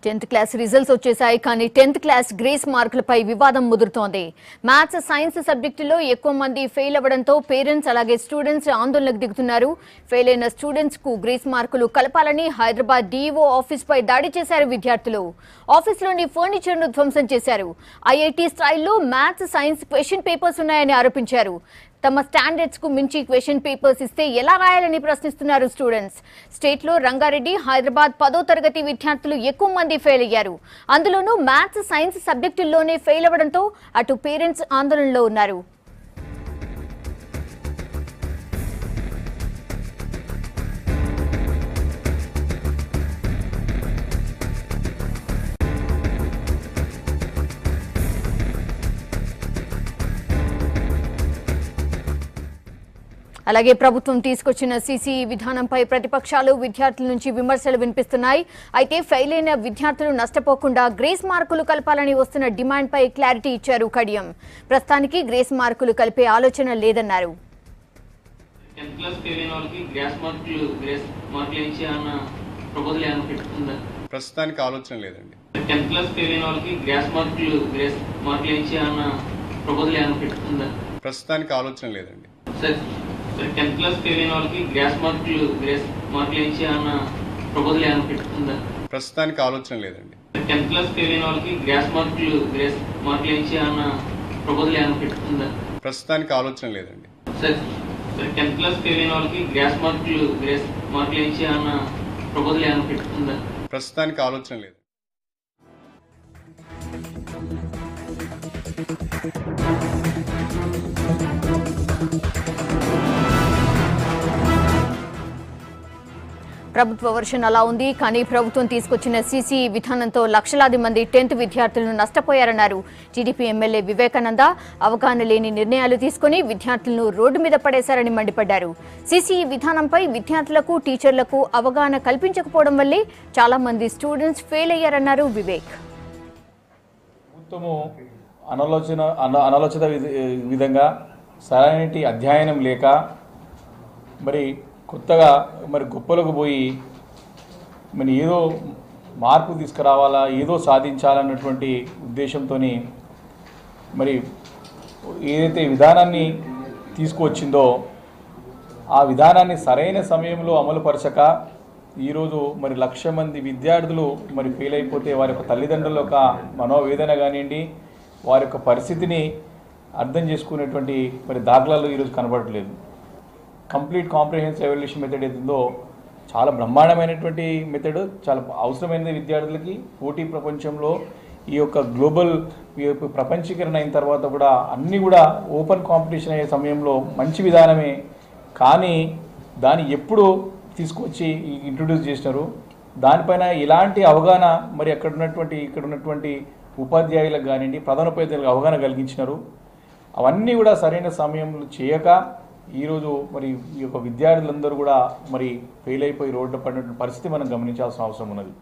10th class results వచ్చేసాయి కానీ 10th class grace మార్కులపై వివాదం ముదురుతోంది. మ్యాథ్స్ సైన్స్ సబ్జెక్టులో ఎక్కువ మంది ఫెయిల్ అవ్వడంతో పేరెంట్స్ అలాగే స్టూడెంట్స్ ఆందోళనకు దిగుతున్నారు. ఫెయిల్ అయిన స్టూడెంట్స్ కు గ్రేస్ మార్కులు కలపాలని హైదరాబాద్ డీఈఓ ఆఫీస్ పై దాడి చేశారు విద్యార్థులు. ఆఫీస్లోని ఫర్నిచర్ ను ధ్వంసం చేశారు. ఐఐటీ స్టైల్లో మ్యాథ్స్ సైన్స్ క్వశ్చన్ పేపర్స్ ఉన్నాయని ఆరోపించారు. తమ స్టాండర్డ్స్ కు మించి క్వశ్చన్ పేపర్స్ ఇస్తే ఎలా రాయాలని ప్రశ్నిస్తున్నారు స్టూడెంట్స్. స్టేట్ లో రంగారెడ్డి, హైదరాబాద్ 10వ తరగతి విద్యార్థులు ఎక్కువ మంది ఫెయిల్ అయ్యారు. అందులోనూ మ్యాథ్స్ సైన్స్ సబ్జెక్టుల్లోనే ఫెయిల్ అవ్వడంతో అటు పేరెంట్స్ ఆందోళనలో ఉన్నారు. అలాగే ప్రభుత్వం తీసుకొచ్చిన సీసీఈ విధానంపై ప్రతిపక్షాలు విద్యార్థుల నుంచి విమర్శలు వినిపిస్తున్నాయి. అయితే ఫెయిల్ అయిన విద్యార్థులు నష్టపోకుండా గ్రేస్ మార్కులు కలపాలని వస్తున్న డిమాండ్ పై క్లారిటీ ఇచ్చారు కడియం. ప్రస్తుతానికి గ్రేస్ మార్కులు కలిపే ఆలోచన లేదన్నారు. ప్రస్తుతానికి ఆలోచన లేదండి. 10th క్లాస్ ఫెయిల్ అయిన వాళ్ళకి గ్రేస్ మార్కులు ఇచ్చి అన్న ప్రపోజల్ ఏమైనా పెట్టుకుందా? ప్రస్తుతానికి ఆలోచన లేదండి. సార్ 10th క్లాస్ ఫెయిల్ అయిన వాళ్ళకి గ్రేస్ మార్కులు ఇచ్చి అన్న ప్రపోజల్ ఏమైనా పెట్టుకుందా? ప్రస్తుతానికి ఆలోచన లేదండి. 10th క్లాస్ ఫెయిల్ అయిన వాళ్ళకి గ్రేస్ మార్కులు ఇచ్చి అన్న ప్రపోజల్ ఏమైనా పెట్టుకుందా? ప్రస్తుతానికి ఆలోచన లేదండి. సార్ 10th క్లాస్ ఫెయిల్ అయిన వాళ్ళకి గ్రేస్ మార్కులు ఇచ్చి అన్న ప్రపోజల్ ఏమైనా పెట్టుకుందా? ప్రస్తుతానికి ఆలోచన లేదు. ప్రభుత్వ వర్షన్ అలా ఉంది. కానీ ప్రభుత్వం తీసుకొచ్చిన సీసీఈ విధానంతో లక్షలాది మంది 10th విద్యార్థులను నష్టపోయారన్నారు టీడీపీ ఎమ్మెల్యే వివేకానంద. అవగాహన లేని నిర్ణయాలు తీసుకుని విద్యార్థులను రోడ్డు మీద పడేశారని మండిపడ్డారు. సీసీఈ విధానంపై విద్యార్థులకు, టీచర్లకు అవగాహన కల్పించకపోవడం వల్లే చాలా మంది స్టూడెంట్స్ ఫెయిల్ అయ్యారన్నారు వివేక్. ప్రభుత్వము అనాలోచిత విధంగా సరైన అధ్యయనం లేక మరి కొత్తగా గొప్పలకు పోయి ఏదో మార్పు తీసుకురావాలా, ఏదో సాధించాలన్నటువంటి ఉద్దేశంతో ఏదైతే విధానాన్ని తీసుకువచ్చిందో ఆ విధానాన్ని సరైన సమయంలో అమలుపరచక ఈరోజు 1,00,000 మంది విద్యార్థులు ఫెయిల్ అయిపోతే వారి యొక్క తల్లిదండ్రుల యొక్క మనోవేదన కానివ్వండి, వారి యొక్క పరిస్థితిని అర్థం చేసుకునేటువంటి దాఖలాలు ఈరోజు కనబడట్లేదు. కంప్లీట్ కాంప్రిహెన్సివ్ ఎవాల్యుయేషన్ మెథడ్ ఏదో చాలా బ్రహ్మాండమైనటువంటి మెథడ్, చాలా అవసరమైనది విద్యార్థులకి. పోటీ ప్రపంచంలో ఈ యొక్క గ్లోబల్ ప్రపంచీకరణ అయిన తర్వాత కూడా అన్నీ కూడా ఓపెన్ కాంపిటీషన్ అయ్యే సమయంలో మంచి విధానమే. కానీ దాన్ని ఎప్పుడు తీసుకొచ్చి ఇంట్రొడ్యూస్ చేసినారు, దానిపైన ఇలాంటి అవగాహన ఇక్కడ ఉన్నటువంటి ఉపాధ్యాయులకు కానివ్వండి, ప్రధానోపాధ్యాయులకు అవగాహన కలిగించినారు. అవన్నీ కూడా సరైన సమయంలో చేయక ఈరోజు ఈ యొక్క విద్యార్థులందరూ కూడా ఫెయిల్ అయిపోయి రోడ్డు పడినటువంటి పరిస్థితి మనం గమనించాల్సిన అవసరం ఉన్నది.